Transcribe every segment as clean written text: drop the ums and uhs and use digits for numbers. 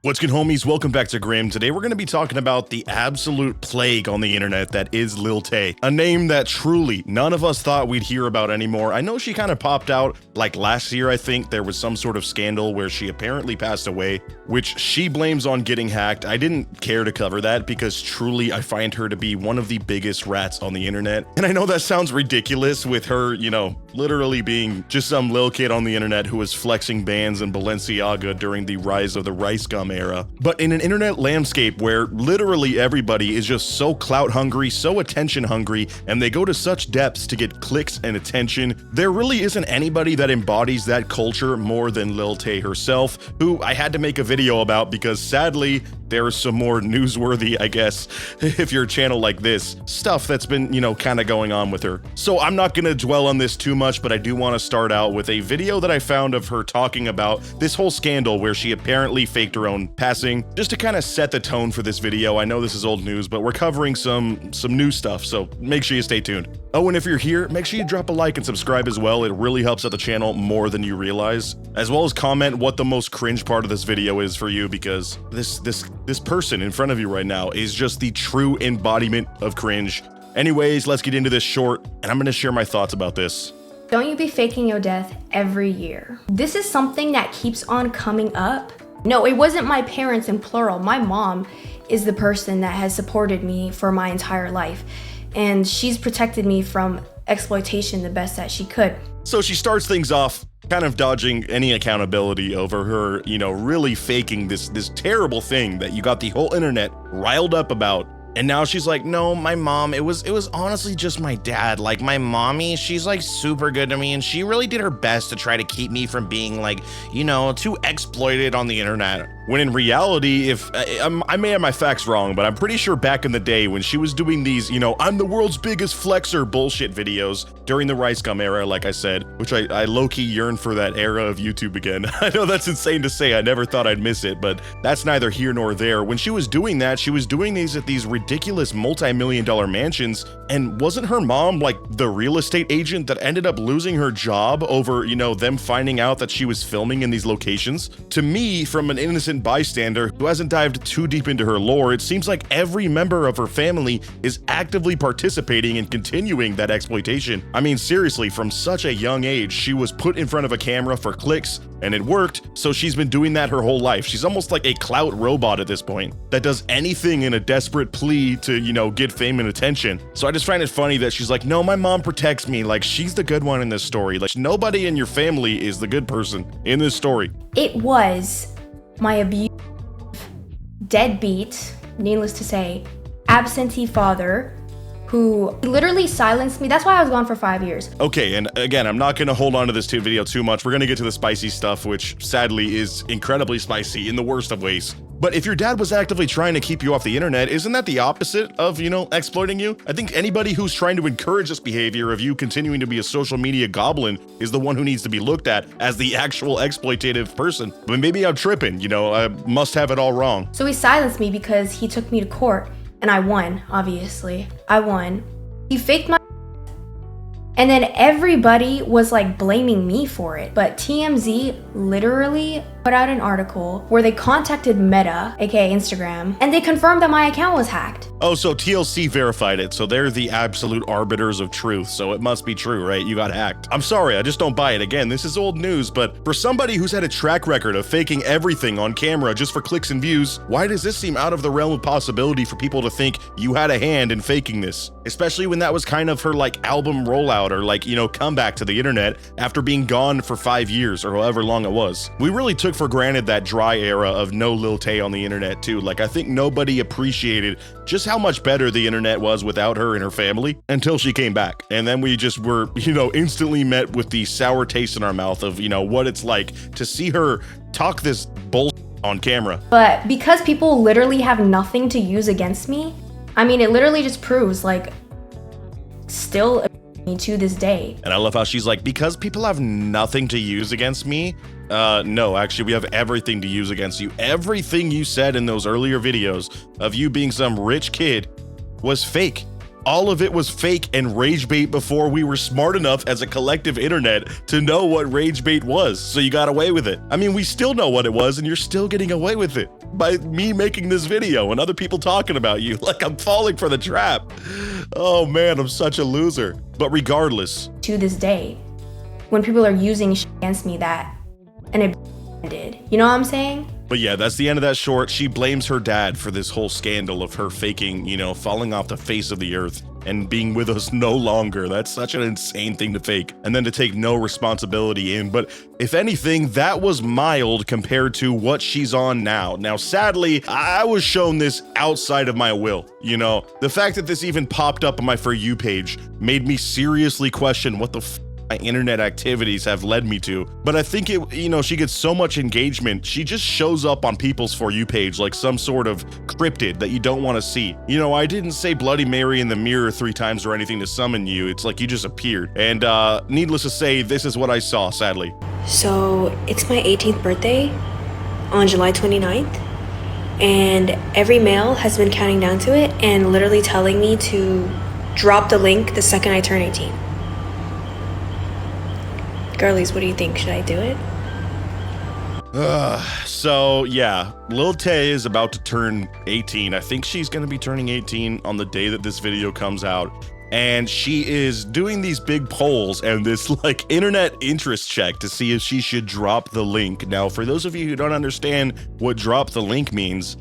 What's good, homies? Welcome back to Grim. Today we're going to be talking about the absolute plague on the internet that is Lil Tay. A name that truly none of us thought we'd hear about anymore. I know she kind of popped out like last year. I think there was some sort of scandal where she apparently passed away, which she blames on getting hacked. I didn't care to cover that because truly I find her to be one of the biggest rats on the internet. And I know that sounds ridiculous with her, literally being just some lil kid on the internet who was flexing bands in Balenciaga during the rise of the rice gum era. But in an internet landscape where literally everybody is just so clout hungry, so attention hungry, and they go to such depths to get clicks and attention, there really isn't anybody that embodies that culture more than Lil Tay herself, who I had to make a video about because sadly, there's some more newsworthy, I guess, if you're a channel like this, stuff that's been, kind of going on with her. So I'm not gonna dwell on this too much, but I do want to start out with a video that I found of her talking about this whole scandal where she apparently faked her own passing, just to kind of set the tone for this video. I know this is old news, but we're covering some new stuff, so make sure you stay tuned. Oh, and if you're here, make sure you drop a like and subscribe as well. It really helps out the channel more than you realize, as well as comment what the most cringe part of this video is for you, because this person in front of you right now is just the true embodiment of cringe. Anyways, let's get into this short, and I'm gonna share my thoughts about this. Don't you be faking your death every year? This is something that keeps on coming up. No, it wasn't my parents in plural. My mom is the person that has supported me for my entire life, and she's protected me from exploitation the best that she could. So she starts things off kind of dodging any accountability over her, really faking this terrible thing that you got the whole internet riled up about. And now she's like, no, my mom, it was honestly just my dad. Like, my mommy, she's like super good to me, and she really did her best to try to keep me from being like, too exploited on the internet. When in reality, if I may have my facts wrong, but I'm pretty sure back in the day when she was doing these, I'm the world's biggest flexer bullshit videos during the rice gum era, like I said, which I low-key yearn for that era of YouTube again. I know that's insane to say. I never thought I'd miss it, but that's neither here nor there. When she was doing that, she was doing these at these ridiculous multi-million-dollar mansions, and wasn't her mom like the real estate agent that ended up losing her job over, them finding out that she was filming in these locations? To me, from an innocent bystander who hasn't dived too deep into her lore, it seems like every member of her family is actively participating in continuing that exploitation. I mean, seriously, from such a young age, she was put in front of a camera for clicks, and it worked, so she's been doing that her whole life. She's almost like a clout robot at this point that does anything in a desperate plea to, get fame and attention. So I just find it funny that she's like, no, my mom protects me, like she's the good one in this story. Like, nobody in your family is the good person in this story. It was my abusive, deadbeat, needless to say, absentee father who literally silenced me. That's why I was gone for 5 years. Okay, and again, I'm not gonna hold on to this video too much. We're gonna get to the spicy stuff, which sadly is incredibly spicy in the worst of ways. But if your dad was actively trying to keep you off the internet, isn't that the opposite of, exploiting you? I think anybody who's trying to encourage this behavior of you continuing to be a social media goblin is the one who needs to be looked at as the actual exploitative person. But maybe I'm tripping, I must have it all wrong. So he silenced me because he took me to court, and I won, obviously. I won. He faked my and then everybody was like blaming me for it. But TMZ literally put out an article where they contacted Meta, aka Instagram, and they confirmed that my account was hacked. Oh, so TLC verified it, so they're the absolute arbiters of truth, so it must be true, right? You got hacked. I'm sorry, I just don't buy it. Again, this is old news, but for somebody who's had a track record of faking everything on camera just for clicks and views, why does this seem out of the realm of possibility for people to think you had a hand in faking this? Especially when that was kind of her album rollout or comeback to the internet after being gone for 5 years or however long it was. We really took for granted that dry era of no Lil Tay on the internet too. I think nobody appreciated just how much better the internet was without her and her family until she came back. And then we just were, instantly met with the sour taste in our mouth of, what it's like to see her talk this bullshit on camera. But because people literally have nothing to use against me, I mean, it literally just proves still me to this day. And I love how she's like, because people have nothing to use against me. No, actually, we have everything to use against you. Everything you said in those earlier videos of you being some rich kid was fake. all of it was fake and rage bait before we were smart enough as a collective internet to know what rage bait was, so you got away with it. I mean, we still know what it was, and you're still getting away with it by me making this video and other people talking about you like I'm falling for the trap. Oh man, I'm such a loser. But regardless, to this day, when people are using shit against me that and it did, you know what I'm saying? But yeah, that's the end of that short. She blames her dad for this whole scandal of her faking, you know, falling off the face of the earth and being with us no longer. That's such an insane thing to fake. And then to take no responsibility in. But if anything, that was mild compared to what she's on now. Now, sadly, I was shown this outside of my will. You know, the fact that this even popped up on my For You page made me seriously question what the my internet activities have led me to. But I think it, you know, she gets so much engagement, she just shows up on people's For You page like some sort of cryptid that you don't want to see. You know, I didn't say Bloody Mary in the mirror 3 times or anything to summon you. It's like you just appeared. And needless to say, this is what I saw, sadly. So it's my 18th birthday on July 29th, and every male has been counting down to it and literally telling me to drop the link the second I turn 18. Girlies, what do you think? Should I do it? So yeah, Lil Tay is about to turn 18. I think she's gonna be turning 18 on the day that this video comes out. And she is doing these big polls and this like internet interest check to see if she should drop the link. Now, for those of you who don't understand what drop the link means,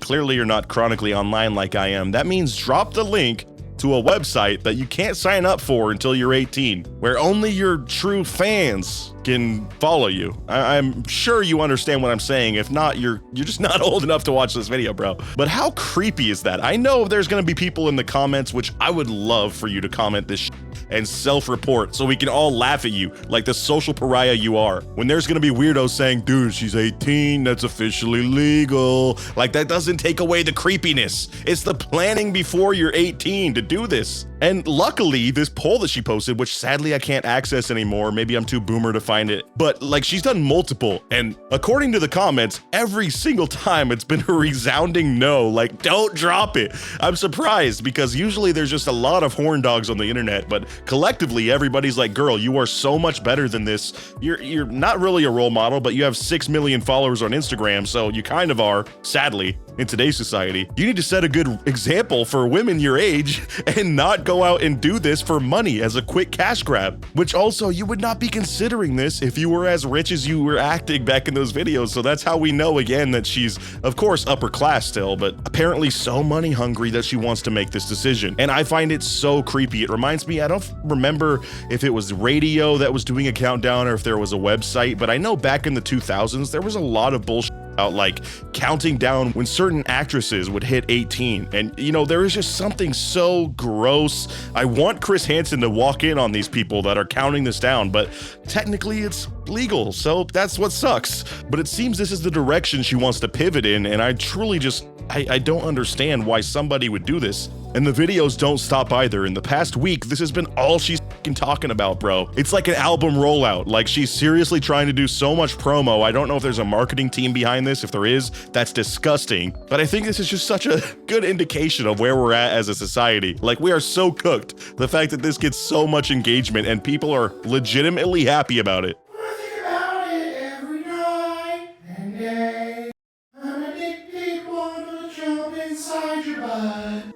clearly you're not chronically online like I am. That means drop the link to a website that you can't sign up for until you're 18, where only your true fans can follow you. I'm sure you understand what I'm saying. If not, you're just not old enough to watch this video, bro. But how creepy is that? I know there's gonna be people in the comments, which I would love for you to comment this and self-report so we can all laugh at you like the social pariah you are. When there's gonna be weirdos saying, dude, she's 18, that's officially legal. Like, that doesn't take away the creepiness. It's the planning before you're 18 to do this. And luckily, this poll that she posted, which sadly I can't access anymore, maybe I'm too boomer to find it, but like she's done multiple, and according to the comments, every single time it's been a resounding no, like don't drop it. I'm surprised because usually there's just a lot of horn dogs on the internet, but collectively everybody's like, girl, you are so much better than this. You're not really a role model, but you have 6 million followers on Instagram, so you kind of are, sadly, in today's society. You need to set a good example for women your age and not go out and do this for money as a quick cash grab, which also you would not be considering this if you were as rich as you were acting back in those videos. So that's how we know again that she's of course upper class still, but apparently so money hungry that she wants to make this decision. And I find it so creepy. It reminds me, I don't remember if it was radio that was doing a countdown or if there was a website, but I know back in the 2000s there was a lot of bullshit out like counting down when certain actresses would hit 18. And you know, there is just something so gross. I want Chris Hansen to walk in on these people that are counting this down, but technically it's legal, so that's what sucks. But it seems this is the direction she wants to pivot in, and I truly just I don't understand why somebody would do this. And the videos don't stop either. In the past week, this has been all she's talking about, bro. It's like an album rollout. Like, she's seriously trying to do so much promo. I don't know if there's a marketing team behind this. If there is, that's disgusting. But I think this is just such a good indication of where we're at as a society. Like, we are so cooked. The fact that this gets so much engagement and people are legitimately happy about it.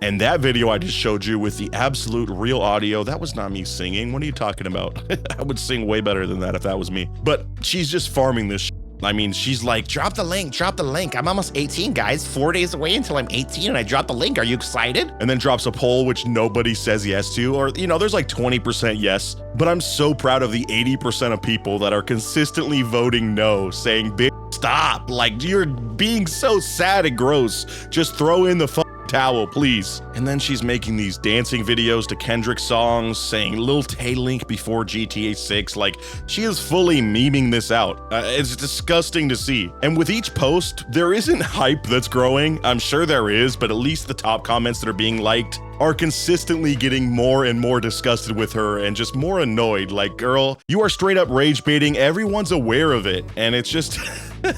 And that video I just showed you with the absolute real audio, that was not me singing. What are you talking about? I would sing way better than that if that was me. But she's just farming this shit. I mean, she's like, drop the link, drop the link. I'm almost 18, guys. 4 days away until I'm 18 and I dropped the link. Are you excited? And then drops a poll, which nobody says yes to, or, you know, there's like 20% yes. But I'm so proud of the 80% of people that are consistently voting no, saying, bitch, stop. Like, you're being so sad and gross. Just throw in the towel, please. And then she's making these dancing videos to Kendrick songs, saying Lil Tay link before GTA 6. Like, she is fully memeing this out. It's disgusting to see. And with each post, there isn't hype that's growing. I'm sure there is, but at least the top comments that are being liked are consistently getting more and more disgusted with her and just more annoyed. Like, girl, you are straight up rage baiting. Everyone's aware of it. And it's just,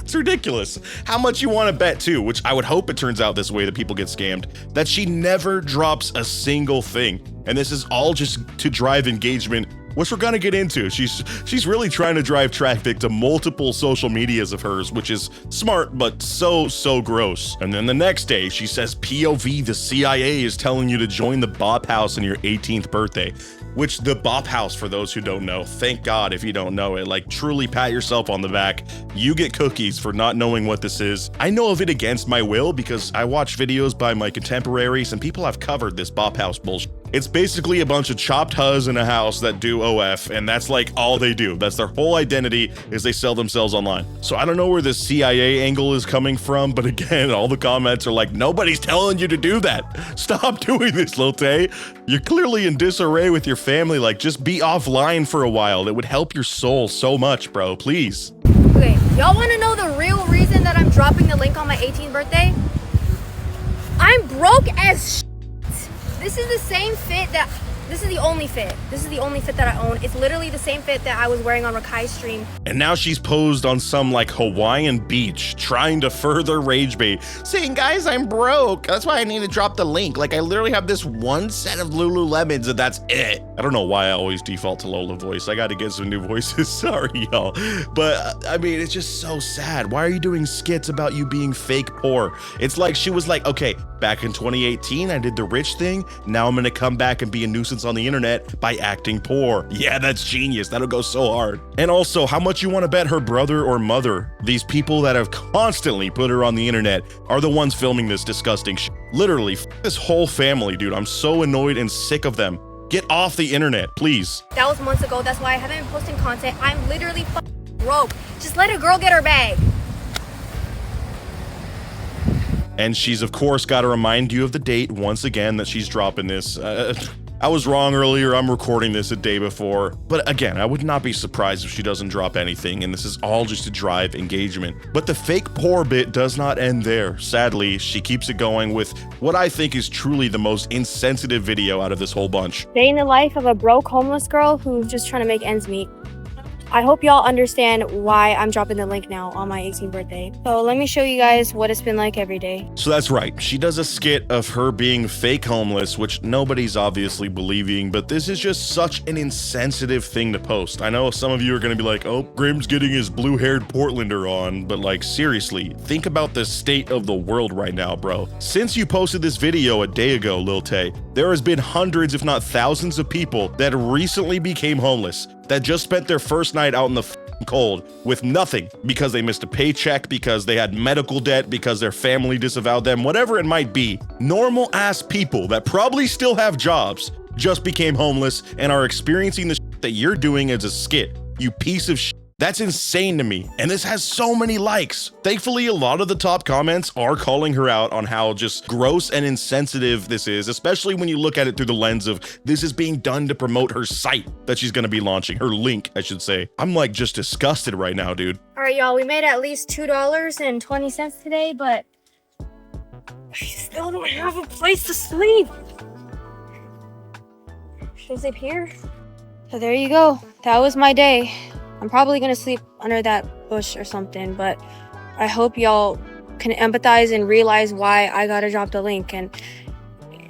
It's ridiculous. How much you want to bet too, which I would hope it turns out this way that people get scammed, that she never drops a single thing. And this is all just to drive engagement, which we're gonna get into. She's really trying to drive traffic to multiple social medias of hers, which is smart, but so gross. And then the next day, she says POV, the CIA is telling you to join the Bop House on your 18th birthday. Which the Bop House, for those who don't know, thank God if you don't know it, like truly pat yourself on the back. You get cookies for not knowing what this is. I know of it against my will because I watch videos by my contemporaries and people have covered this Bop House bullshit. It's basically a bunch of chopped huzz in a house that do OF, and that's like all they do. That's their whole identity, is they sell themselves online. So I don't know where the CIA angle is coming from, but again, all the comments are like, nobody's telling you to do that. Stop doing this, Lil Tay. You're clearly in disarray with your family. Like, just be offline for a while. It would help your soul so much, bro. Please. Okay, y'all want to know the real reason that I'm dropping the link on my 18th birthday? I'm broke as shit. This is the same fit that, this is the only fit. This is the only fit that I own. It's literally the same fit that I was wearing on Rakai's stream. And now she's posed on some like Hawaiian beach trying to further rage bait, saying, guys, I'm broke. That's why I need to drop the link. Like, I literally have this one set of Lululemons and that's it. I don't know why I always default to Lola voice. I got to get some new voices. Sorry, y'all. But I mean, it's just so sad. Why are you doing skits about you being fake poor? It's like she was like, okay, back in 2018, I did the rich thing. Now I'm going to come back and be a nuisance on the internet by acting poor. Yeah, that's genius. That'll go so hard. And also, how much you want to bet her brother or mother, these people that have constantly put her on the internet, are the ones filming this disgusting shit? Literally, this whole family, dude. I'm so annoyed and sick of them. Get off the internet, please. That was months ago. That's why I haven't been posting content. I'm literally broke. Just let a girl get her bag. And she's, of course, got to remind you of the date once again that she's dropping this. I was wrong earlier. I'm recording this a day before. But again, I would not be surprised if she doesn't drop anything, and this is all just to drive engagement. But the fake poor bit does not end there. Sadly, she keeps it going with what I think is truly the most insensitive video out of this whole bunch. Day in the life of a broke homeless girl who's just trying to make ends meet. I hope y'all understand why I'm dropping the link now on my 18th birthday. So let me show you guys what it's been like every day. So that's right. She does a skit of her being fake homeless, which nobody's obviously believing, but this is just such an insensitive thing to post. I know some of you are going to be like, oh, Grim's getting his blue-haired Portlander on, but like, seriously, think about the state of the world right now, bro. Since you posted this video a day ago, Lil Tay, there has been hundreds, if not thousands of people that recently became homeless, that just spent their first night out in the cold with nothing because they missed a paycheck, because they had medical debt, because their family disavowed them, whatever it might be. Normal ass people that probably still have jobs just became homeless and are experiencing the shit that you're doing as a skit. You piece of shit. That's insane to me. And this has so many likes. Thankfully, a lot of the top comments are calling her out on how just gross and insensitive this is, especially when you look at it through the lens of this is being done to promote her site that she's going to be launching, her link, I should say. I'm like just disgusted right now, dude. All right, y'all, we made at least $2.20 today, but I still don't have a place to sleep. Should I sleep here? So there you go. That was my day. I'm probably gonna sleep under that bush or something, but I hope y'all can empathize and realize why I gotta drop the link. And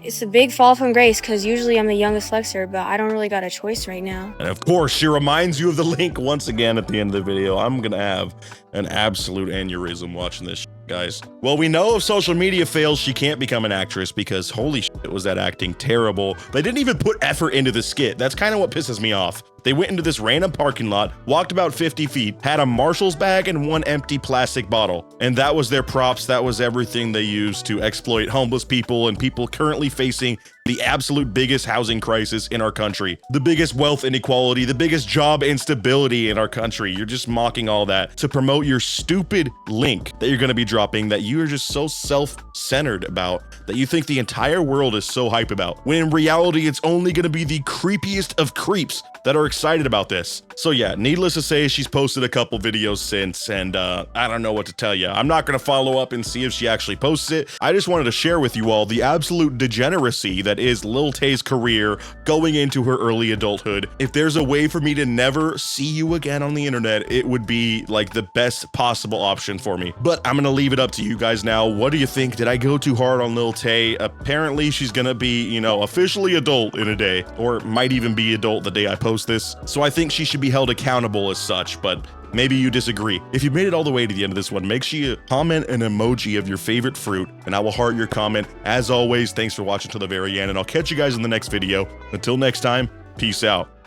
it's a big fall from grace because usually I'm the youngest Lexer, but I don't really got a choice right now. And of course, she reminds you of the link once again at the end of the video. I'm gonna have an absolute aneurysm watching this shit, guys. Well, we know if social media fails, she can't become an actress because holy shit, was that acting terrible. They didn't even put effort into the skit. That's kind of what pisses me off. They went into this random parking lot, walked about 50 feet, had a Marshall's bag and one empty plastic bottle. And that was their props. That was everything they used to exploit homeless people and people currently facing the absolute biggest housing crisis in our country, the biggest wealth inequality, the biggest job instability in our country. You're just mocking all that to promote your stupid link that you're going to be dropping that you are just so self-centered about, that you think the entire world is so hype about, when in reality, it's only going to be the creepiest of creeps that are excited about this. So yeah, needless to say, she's posted a couple videos since, and I don't know what to tell you. I'm not gonna follow up and see if she actually posts it. I just wanted to share with you all the absolute degeneracy that is Lil Tay's career going into her early adulthood. If there's a way for me to never see you again on the internet, it would be like the best possible option for me. But I'm gonna leave it up to you guys now. What do you think? Did I go too hard on Lil Tay? Apparently she's gonna be, you know, officially adult in a day, or might even be adult the day I post this. So I think she should be held accountable as such, but maybe you disagree. If you made it all the way to the end of this one, make sure you comment an emoji of your favorite fruit, and I will heart your comment. As always, thanks for watching till the very end, and I'll catch you guys in the next video. Until next time, peace out.